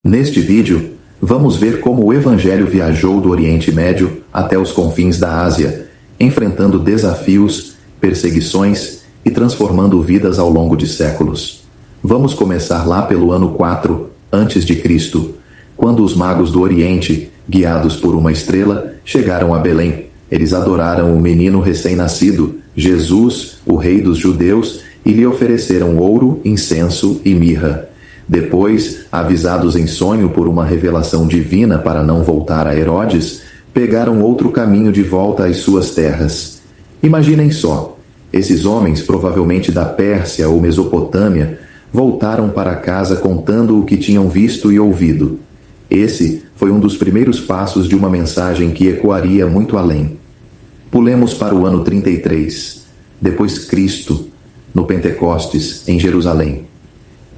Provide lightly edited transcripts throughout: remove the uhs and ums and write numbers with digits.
Neste vídeo, vamos ver como o Evangelho viajou do Oriente Médio até os confins da Ásia, enfrentando desafios, perseguições e transformando vidas ao longo de séculos. Vamos começar lá pelo ano 4 a.C., quando os magos do Oriente, guiados por uma estrela, chegaram a Belém. Eles adoraram o menino recém-nascido, Jesus, o rei dos judeus, e lhe ofereceram ouro, incenso e mirra. Depois, avisados em sonho por uma revelação divina para não voltar a Herodes, pegaram outro caminho de volta às suas terras. Imaginem só, esses homens, provavelmente da Pérsia ou Mesopotâmia, voltaram para casa contando o que tinham visto e ouvido. Esse foi um dos primeiros passos de uma mensagem que ecoaria muito além. Pulemos para o ano 33, depois Cristo, no Pentecostes, em Jerusalém.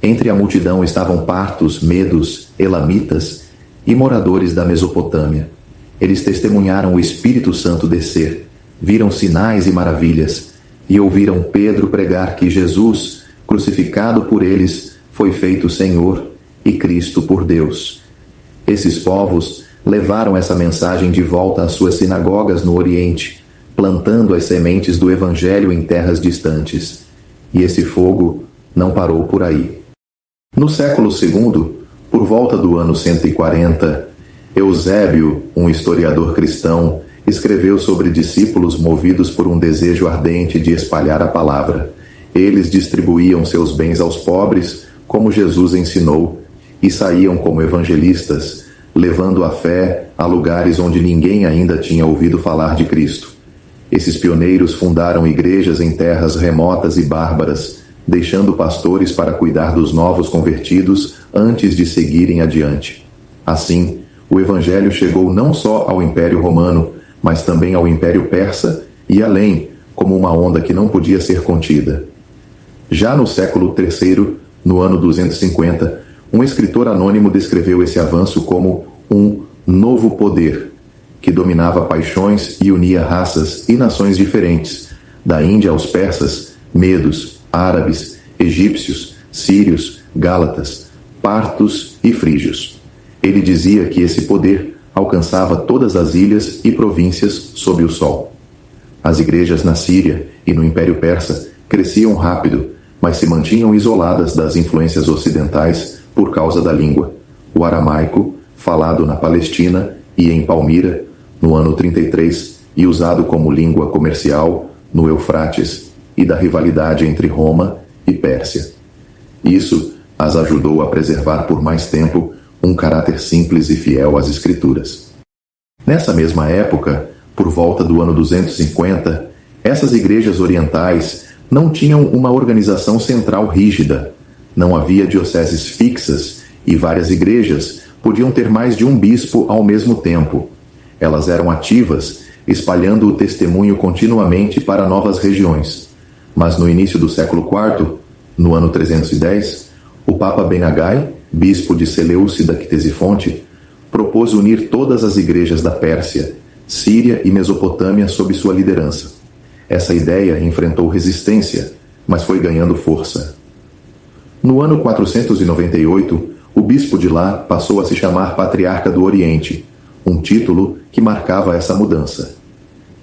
Entre a multidão estavam partos, medos, elamitas e moradores da Mesopotâmia. Eles testemunharam o Espírito Santo descer, viram sinais e maravilhas, e ouviram Pedro pregar que Jesus, crucificado por eles, foi feito Senhor e Cristo por Deus. Esses povos levaram essa mensagem de volta às suas sinagogas no Oriente, plantando as sementes do Evangelho em terras distantes. E esse fogo não parou por aí. No século II, por volta do ano 140, Eusébio, um historiador cristão, escreveu sobre discípulos movidos por um desejo ardente de espalhar a palavra. Eles distribuíam seus bens aos pobres, como Jesus ensinou, e saíam como evangelistas, levando a fé a lugares onde ninguém ainda tinha ouvido falar de Cristo. Esses pioneiros fundaram igrejas em terras remotas e bárbaras, deixando pastores para cuidar dos novos convertidos antes de seguirem adiante. Assim, o Evangelho chegou não só ao Império Romano, mas também ao Império Persa e além, como uma onda que não podia ser contida. Já no século III, no ano 250, um escritor anônimo descreveu esse avanço como um novo poder, que dominava paixões e unia raças e nações diferentes, da Índia aos persas, medos, árabes, egípcios, sírios, gálatas, partos e frígios. Ele dizia que esse poder alcançava todas as ilhas e províncias sob o sol. As igrejas na Síria e no Império Persa cresciam rápido, mas se mantinham isoladas das influências ocidentais por causa da língua, o aramaico, falado na Palestina e em Palmira, no ano 33, e usado como língua comercial no Eufrates, e da rivalidade entre Roma e Pérsia. Isso as ajudou a preservar por mais tempo um caráter simples e fiel às Escrituras. Nessa mesma época, por volta do ano 250, essas igrejas orientais não tinham uma organização central rígida, não havia dioceses fixas e várias igrejas podiam ter mais de um bispo ao mesmo tempo. Elas eram ativas, espalhando o testemunho continuamente para novas regiões. Mas no início do século IV, no ano 310, o Papa Benagai, bispo de Seleucida Ctesifonte, propôs unir todas as igrejas da Pérsia, Síria e Mesopotâmia sob sua liderança. Essa ideia enfrentou resistência, mas foi ganhando força. No ano 498, o bispo de lá passou a se chamar Patriarca do Oriente, um título que marcava essa mudança.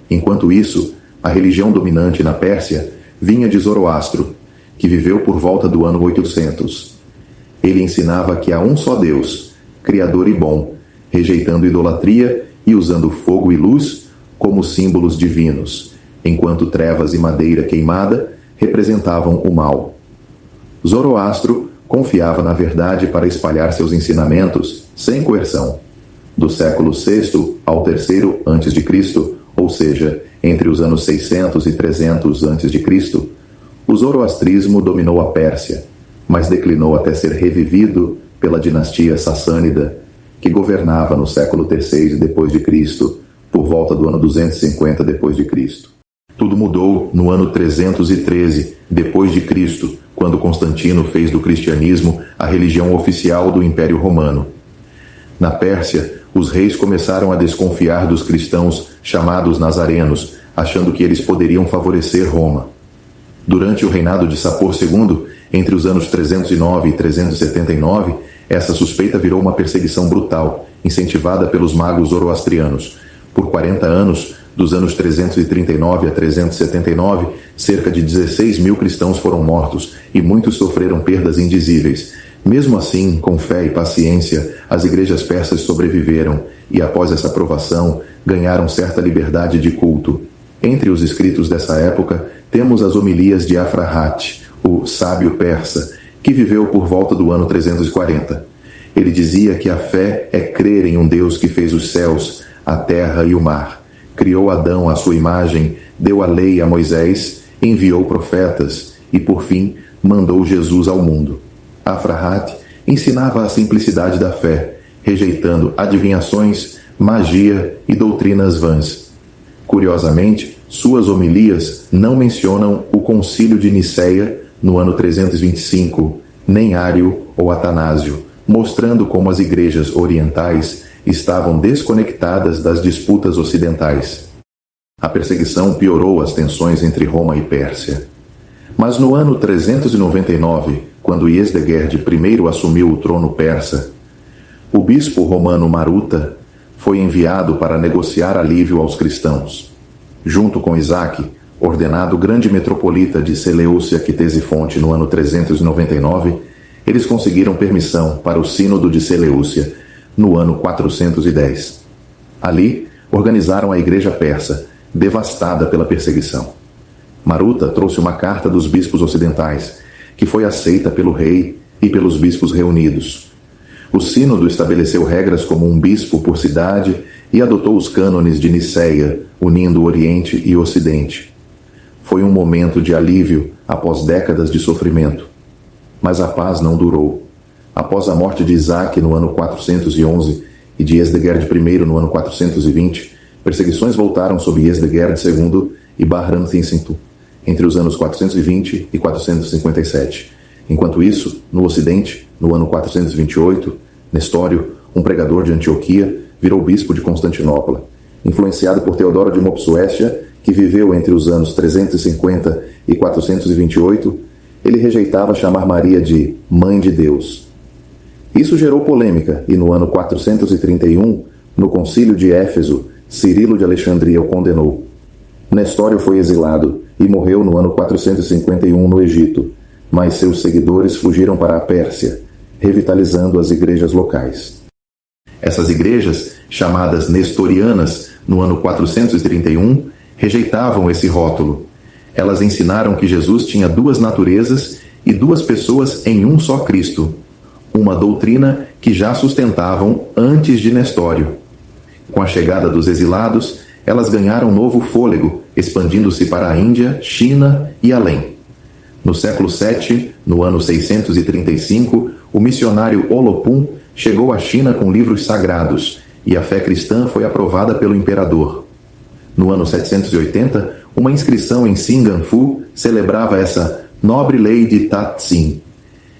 Enquanto isso, a religião dominante na Pérsia vinha de Zoroastro, que viveu por volta do ano 800. Ele ensinava que há um só Deus, Criador e bom, rejeitando idolatria e usando fogo e luz como símbolos divinos, enquanto trevas e madeira queimada representavam o mal. Zoroastro confiava na verdade para espalhar seus ensinamentos sem coerção. Do século VI ao III a.C., ou seja, entre os anos 600 e 300 a.C., o zoroastrismo dominou a Pérsia, mas declinou até ser revivido pela dinastia sassânida, que governava no século III d.C., por volta do ano 250 d.C. Tudo mudou no ano 313 d.C., quando Constantino fez do cristianismo a religião oficial do Império Romano. Na Pérsia, os reis começaram a desconfiar dos cristãos chamados nazarenos, achando que eles poderiam favorecer Roma. Durante o reinado de Sapor II, entre os anos 309 e 379, Essa suspeita virou uma perseguição brutal, incentivada pelos magos zoroastrianos. Por 40 anos, dos anos 339 a 379, cerca de 16 mil cristãos foram mortos e muitos sofreram perdas indizíveis. Mesmo assim, com fé e paciência, as igrejas persas sobreviveram e, após essa provação, ganharam certa liberdade de culto. Entre os escritos dessa época, temos as homilias de Afrahat, o sábio persa, que viveu por volta do ano 340. Ele dizia que a fé é crer em um Deus que fez os céus, a terra e o mar, criou Adão à sua imagem, deu a lei a Moisés, enviou profetas e, por fim, mandou Jesus ao mundo. Afrahat ensinava a simplicidade da fé, rejeitando adivinhações, magia e doutrinas vãs. Curiosamente, suas homilias não mencionam o Concílio de Niceia no ano 325, nem Ário ou Atanásio, mostrando como as igrejas orientais estavam desconectadas das disputas ocidentais. A perseguição piorou as tensões entre Roma e Pérsia. Mas no ano 399, quando Yezdegerd I assumiu o trono persa, o bispo romano Maruta foi enviado para negociar alívio aos cristãos. Junto com Isaac, ordenado grande metropolita de Seleucia Ctesifonte no ano 399, eles conseguiram permissão para o Sínodo de Seleucia no ano 410. Ali, organizaram a igreja persa, devastada pela perseguição. Maruta trouxe uma carta dos bispos ocidentais, que foi aceita pelo rei e pelos bispos reunidos. O sínodo estabeleceu regras como um bispo por cidade e adotou os cânones de Niceia, unindo o Oriente e o Ocidente. Foi um momento de alívio após décadas de sofrimento. Mas a paz não durou. Após a morte de Isaac no ano 411 e de Yezdegerd I no ano 420, perseguições voltaram sob Yezdegerd II e Bahram-Tinsintu, entre os anos 420 e 457. Enquanto isso, no Ocidente, no ano 428, Nestório, um pregador de Antioquia, virou bispo de Constantinopla. Influenciado por Teodoro de Mopsuestia, que viveu entre os anos 350 e 428, ele rejeitava chamar Maria de Mãe de Deus. Isso gerou polêmica e no ano 431, no concílio de Éfeso, Cirilo de Alexandria o condenou. Nestório foi exilado e morreu no ano 451 no Egito, mas seus seguidores fugiram para a Pérsia, revitalizando as igrejas locais. Essas igrejas, chamadas nestorianas no ano 431, rejeitavam esse rótulo. Elas ensinaram que Jesus tinha duas naturezas e duas pessoas em um só Cristo, uma doutrina que já sustentavam antes de Nestório. Com a chegada dos exilados, elas ganharam novo fôlego, expandindo-se para a Índia, China e além. No século VII, no ano 635, o missionário Olopum chegou à China com livros sagrados e a fé cristã foi aprovada pelo imperador. No ano 780, uma inscrição em Singanfu celebrava essa nobre lei de Tat-Sin.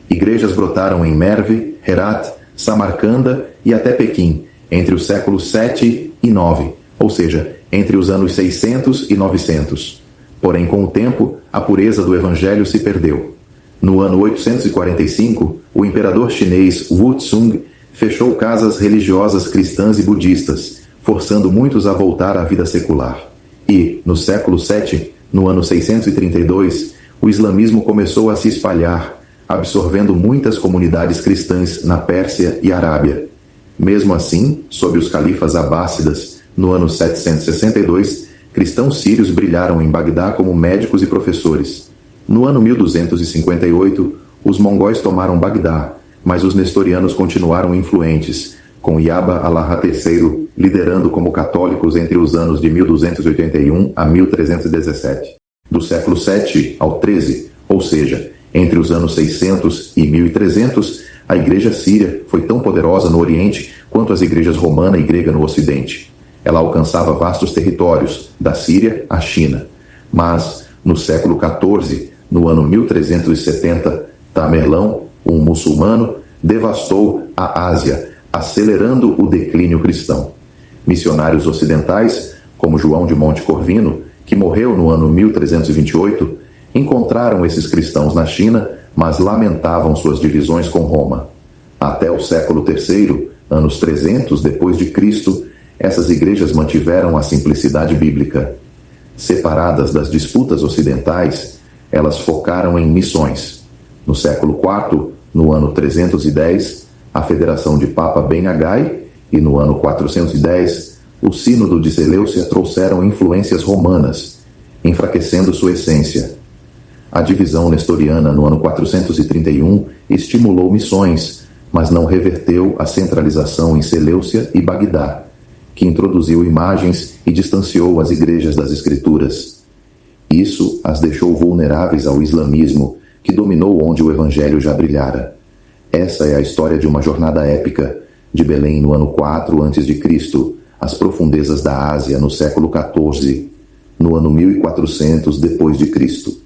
Igrejas brotaram em Merv, Herat, Samarcanda e até Pequim, entre os séculos 7 e 9, ou seja, entre os anos 600 e 900. Porém, com o tempo, a pureza do evangelho se perdeu. No ano 845, o imperador chinês Wu Tsung fechou casas religiosas cristãs e budistas, forçando muitos a voltar à vida secular. E, no século VII, no ano 632, o islamismo começou a se espalhar, absorvendo muitas comunidades cristãs na Pérsia e Arábia. Mesmo assim, sob os califas abássidas, no ano 762, cristãos sírios brilharam em Bagdá como médicos e professores. No ano 1258, os mongóis tomaram Bagdá, mas os nestorianos continuaram influentes, com Yaba Allah III liderando como católicos entre os anos de 1281 a 1317. Do século VII ao XIII, ou seja, entre os anos 600 e 1300, a igreja síria foi tão poderosa no Oriente quanto as igrejas romana e grega no Ocidente. Ela alcançava vastos territórios, da Síria à China. Mas, no século XIV, no ano 1370, Tamerlão, um muçulmano, devastou a Ásia, acelerando o declínio cristão. Missionários ocidentais, como João de Monte Corvino, que morreu no ano 1328, encontraram esses cristãos na China, mas lamentavam suas divisões com Roma. Até o século III, anos 300 depois de Cristo, essas igrejas mantiveram a simplicidade bíblica. Separadas das disputas ocidentais, elas focaram em missões. No século IV, no ano 310, a Federação de Papa Ben Hagai, e no ano 410, o Sínodo de Seleucia trouxeram influências romanas, enfraquecendo sua essência. A divisão nestoriana no ano 431 estimulou missões, mas não reverteu a centralização em Seleucia e Bagdá, que introduziu imagens e distanciou as igrejas das Escrituras. Isso as deixou vulneráveis ao islamismo, que dominou onde o evangelho já brilhara. Essa é a história de uma jornada épica, de Belém no ano 4 a.C., às profundezas da Ásia no século XIV, no ano 1400 depois de Cristo.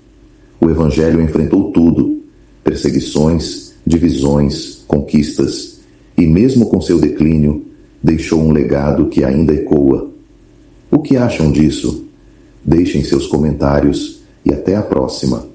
O evangelho enfrentou tudo: perseguições, divisões, conquistas, e mesmo com seu declínio, deixou um legado que ainda ecoa. O que acham disso? Deixem seus comentários e até a próxima.